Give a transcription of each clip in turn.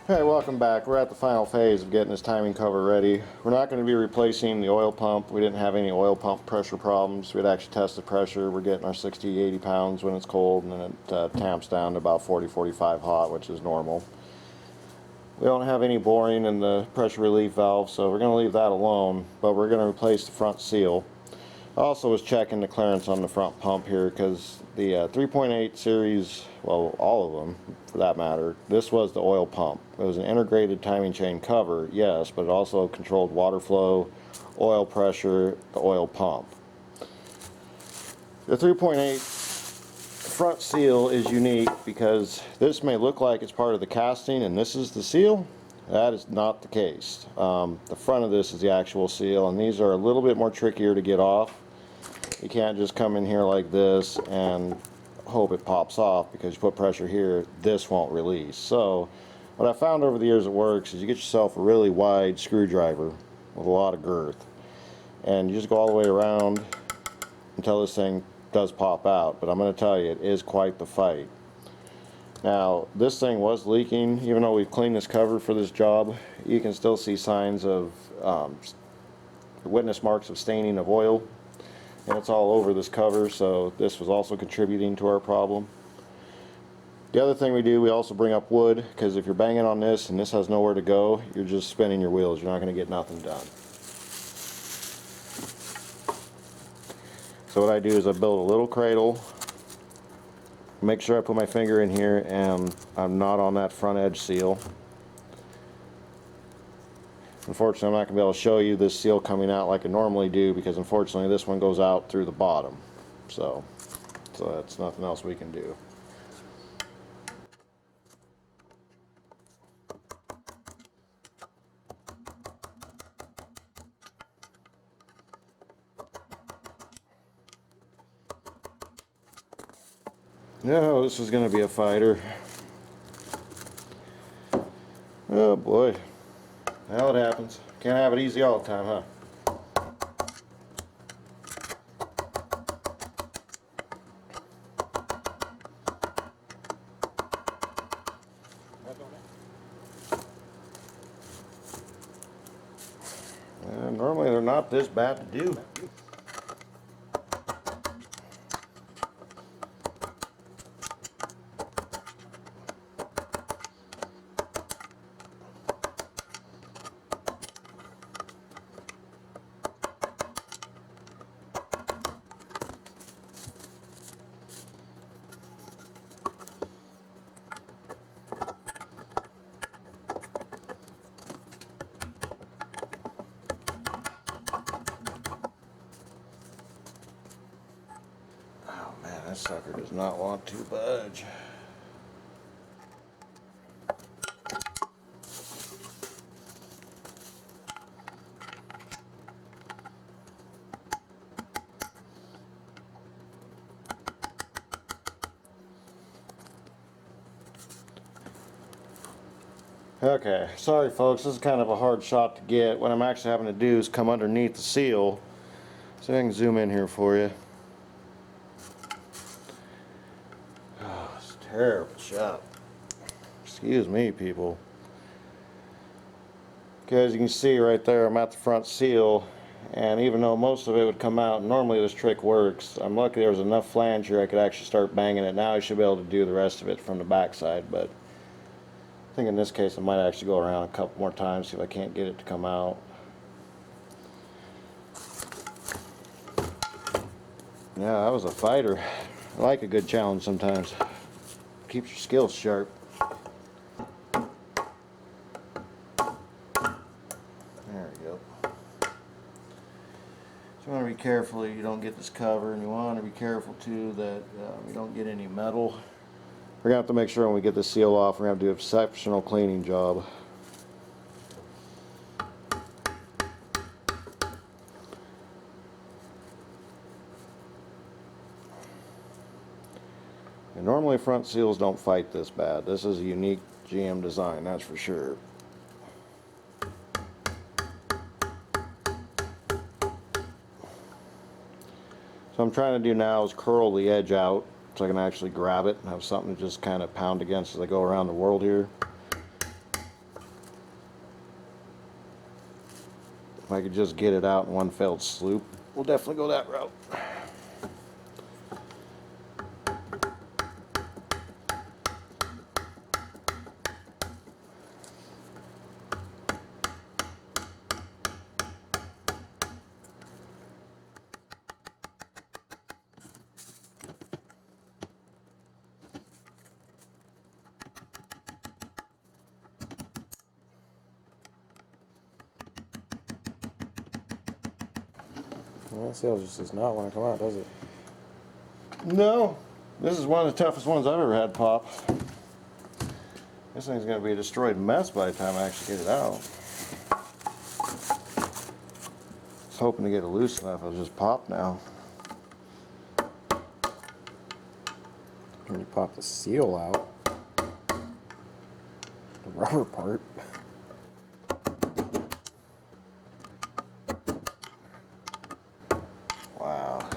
Hey, welcome back. We're at the final phase of getting this timing cover ready. We're not going to be replacing the oil pump. We didn't have any oil pump pressure problems. We'd actually tested pressure. We're getting our 60-80 pounds when it's cold, and then it tamps down to about 40-45 hot, which is normal. We don't have any boring in the pressure relief valve, so we're going to leave that alone, but we're going to replace the front seal. I also was checking the clearance on the front pump here because the 3.8 series, well, all of them for that matter, this was the oil pump. It was an integrated timing chain cover, yes, but it also controlled water flow, oil pressure, the oil pump. The 3.8 front seal is unique because this may look like it's part of the casting and this is the seal. That is not the case. The front of this is the actual seal, and these are a little bit more trickier to get off. You can't just come in here like this and hope it pops off, because you put pressure here, this won't release. So what I found over the years that works is you get yourself a really wide screwdriver with a lot of girth, and you just go all the way around until this thing does pop out. But I'm going to tell you, it is quite the fight. Now, this thing was leaking. Even though we've cleaned this cover for this job, you can still see signs of witness marks of staining of oil, and it's all over this cover, so this was also contributing to our problem. The other thing we do, we also bring up wood, because if you're banging on this and this has nowhere to go, you're just spinning your wheels. You're not going to get nothing done. So what I do is I build a little cradle, make sure I put my finger in here and I'm not on that front edge seal. Unfortunately, I'm not going to be able to show you this seal coming out like I normally do, because unfortunately this one goes out through the bottom. So that's nothing else we can do. No, this is going to be a fighter. Oh boy. Well, it happens. Can't have it easy all the time, huh? Normally they're not this bad to do. That sucker does not want to budge. Okay, sorry folks, this is kind of a hard shot to get. What I'm actually having to do is come underneath the seal. So I can zoom in here for you. Oh, it's a terrible shot. Excuse me, people. Okay, as you can see right there, I'm at the front seal, and even though most of it would come out, normally this trick works, I'm lucky there was enough flange here I could actually start banging it. Now I should be able to do the rest of it from the back side, but I think in this case I might actually go around a couple more times, see if I can't get it to come out. Yeah, that was a fighter. I like a good challenge sometimes. Keeps your skills sharp. There we go. So you want to be careful you don't get this cover, and you want to be careful too that you don't get any metal. We're going to have to make sure when we get the seal off, we're going to have to do an exceptional cleaning job. And normally front seals don't fight this bad. This is a unique GM design, that's for sure. So what I'm trying to do now is curl the edge out so I can actually grab it and have something to just kind of pound against as I go around the world here. If I could just get it out in one fell swoop, we'll definitely go that route. Well, that seal just does not want to come out, does it? No, this is one of the toughest ones I've ever had pop. This thing's going to be a destroyed mess by the time I actually get it out. I was hoping to get it loose enough, it'll just pop now. When you pop the seal out, the rubber part. Wow.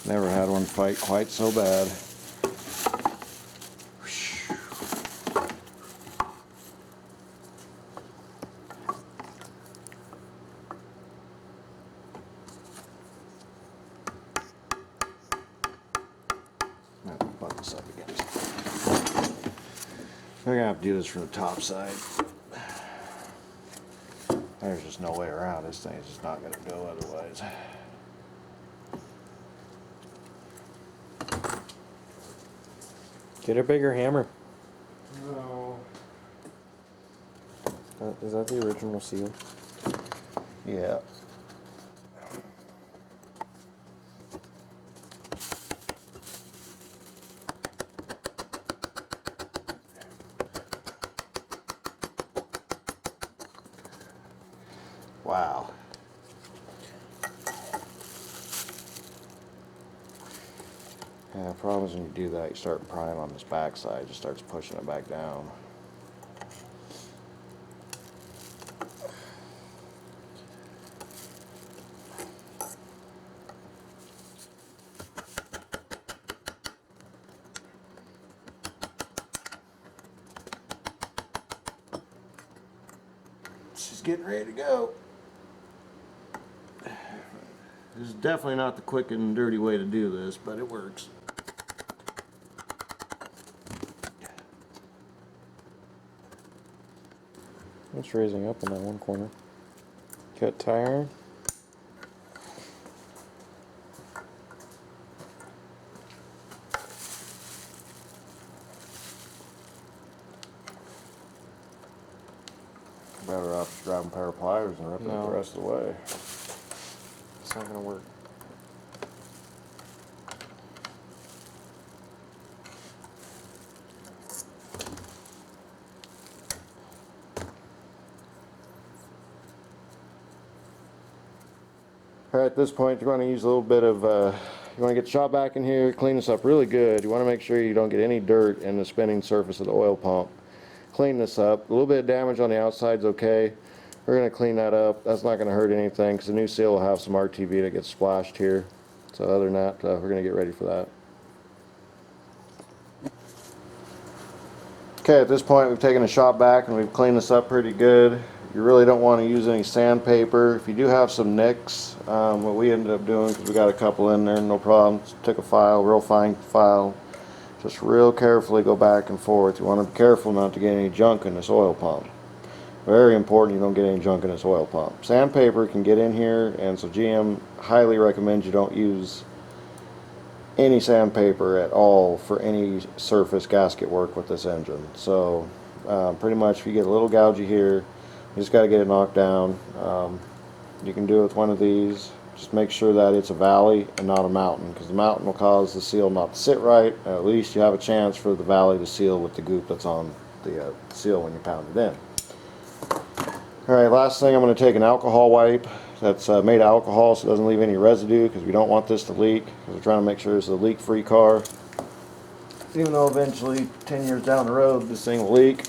Never had one fight quite so bad. Button this up again. We're gonna have to do this from the top side. There's just no way around. This thing is just not gonna go otherwise. Get a bigger hammer. No. Is that the original seal? Yeah. Wow. Yeah, the problem is when you do that, you start prying on this backside, it just starts pushing it back down. She's getting ready to go. This is definitely not the quick and dirty way to do this, but it works. It's raising up in that one corner. Cut tire. Better off just grabbing a pair of pliers and ripping it the rest of the way. It's not gonna work. Alright, at this point you're going to use a little bit of, you want to get the shop back in here, clean this up really good. You want to make sure you don't get any dirt in the spinning surface of the oil pump. Clean this up. A little bit of damage on the outside is okay. We're going to clean that up. That's not going to hurt anything because the new seal will have some RTV that gets splashed here. So other than that, we're going to get ready for that. Okay, at this point we've taken the shop back and we've cleaned this up pretty good. You really don't want to use any sandpaper. If you do have some nicks, what we ended up doing, because we got a couple in there, no problem, just took a file, real fine file, just real carefully go back and forth. You want to be careful not to get any junk in this oil pump. Very important you don't get any junk in this oil pump. Sandpaper can get in here, and so GM highly recommends you don't use any sandpaper at all for any surface gasket work with this engine. So pretty much if you get a little gougy here, you just got to get it knocked down. You can do it with one of these. Just make sure that it's a valley and not a mountain, because the mountain will cause the seal not to sit right. At least you have a chance for the valley to seal with the goop that's on the seal when you pound it in. Alright, last thing, I'm going to take an alcohol wipe that's made of alcohol so it doesn't leave any residue, because we don't want this to leak, because we're trying to make sure this is a leak-free car. Even though eventually 10 years down the road this thing will leak.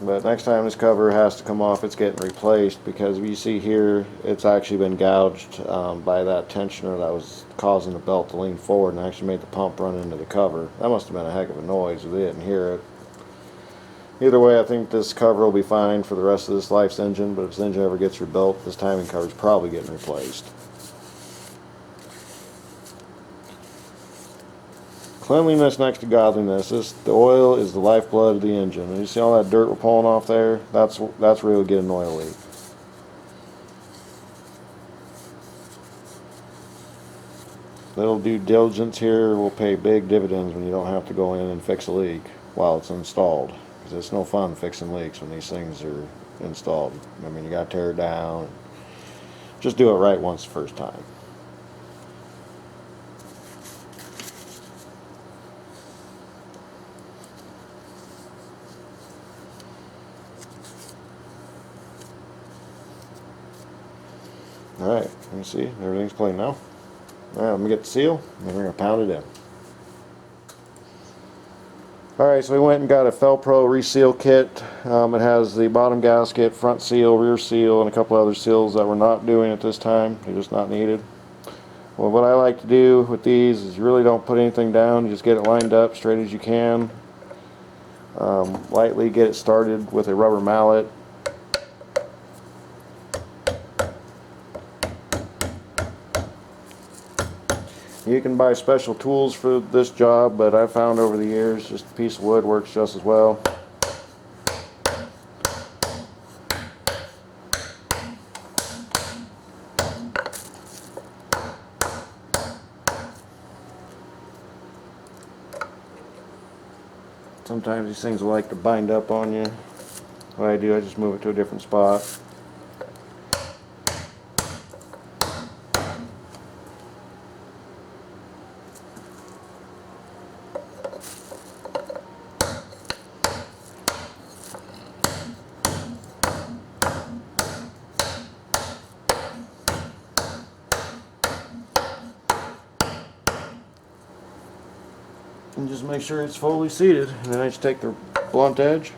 But next time this cover has to come off, it's getting replaced, because you see here it's actually been gouged by that tensioner that was causing the belt to lean forward and actually made the pump run into the cover. That must have been a heck of a noise if they didn't hear it. Either way, I think this cover will be fine for the rest of this life's engine, but if this engine ever gets rebuilt, this timing cover is probably getting replaced. Cleanliness next to godliness. The oil is the lifeblood of the engine. And you see all that dirt we're pulling off there? That's where you'll get an oil leak. Little due diligence here will pay big dividends when you don't have to go in and fix a leak while it's installed. Because it's no fun fixing leaks when these things are installed. I mean, you got to tear it down. Just do it right once the first time. Alright, let me see. Everything's clean now. Alright, let me get the seal, and we're going to pound it in. Alright, so we went and got a Felpro reseal kit. It has the bottom gasket, front seal, rear seal, and a couple other seals that we're not doing at this time. They're just not needed. Well, what I like to do with these is you really don't put anything down. You just get it lined up straight as you can. Lightly get it started with a rubber mallet. You can buy special tools for this job, but I've found over the years just a piece of wood works just as well. Sometimes these things will like to bind up on you. What I do, I just move it to a different spot. And just make sure it's fully seated. And then I just take the blunt edge.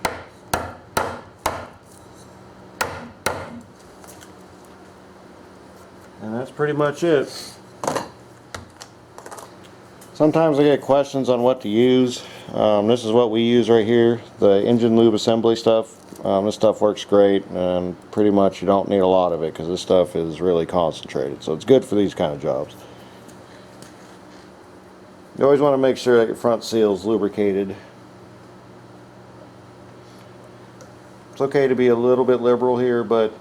And that's pretty much it. Sometimes I get questions on what to use. This is what we use right here. The engine lube assembly stuff. This stuff works great, and pretty much you don't need a lot of it because this stuff is really concentrated. So it's good for these kind of jobs. You always want to make sure that your front seal is lubricated. It's okay to be a little bit liberal here, but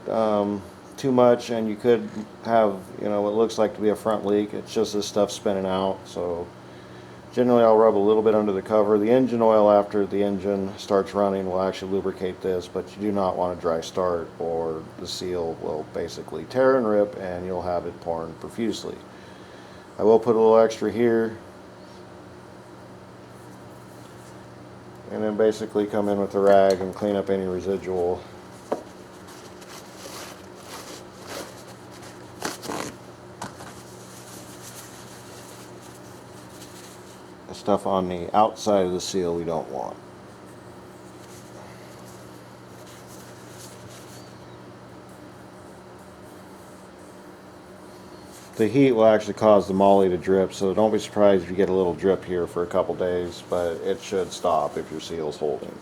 too much and you could have, you know, what looks like to be a front leak. It's just this stuff spinning out. So generally I'll rub a little bit under the cover. The engine oil after the engine starts running will actually lubricate this, but you do not want a dry start or the seal will basically tear and rip and you'll have it pouring profusely. I will put a little extra here. And then basically come in with a rag and clean up any residual stuff on the outside of the seal we don't want. The heat will actually cause the moly to drip, so don't be surprised if you get a little drip here for a couple days, but it should stop if your seal's holding.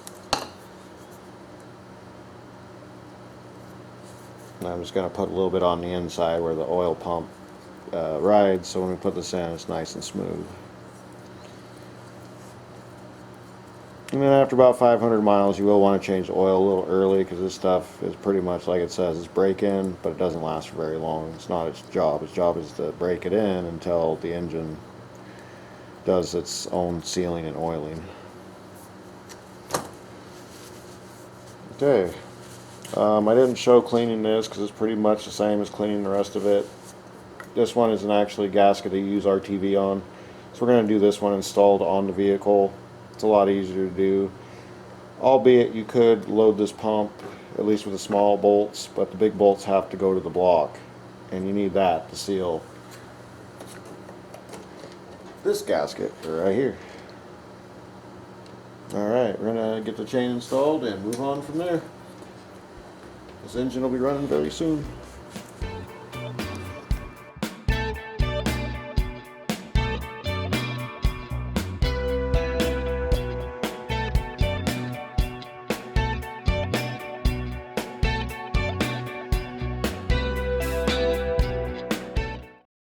And I'm just going to put a little bit on the inside where the oil pump rides, so when we put this in, it's nice and smooth. And then after about 500 miles, you will want to change the oil a little early because this stuff is pretty much like it says, it's break-in, but it doesn't last for very long. It's not its job. Its job is to break it in until the engine does its own sealing and oiling. Okay. I didn't show cleaning this because it's pretty much the same as cleaning the rest of it. This one is an actually gasket to use RTV on. So we're going to do this one installed on the vehicle. It's a lot easier to do, albeit you could load this pump at least with the small bolts, but the big bolts have to go to the block and you need that to seal this gasket right here. Alright, we're going to get the chain installed and move on from there. This engine will be running very soon.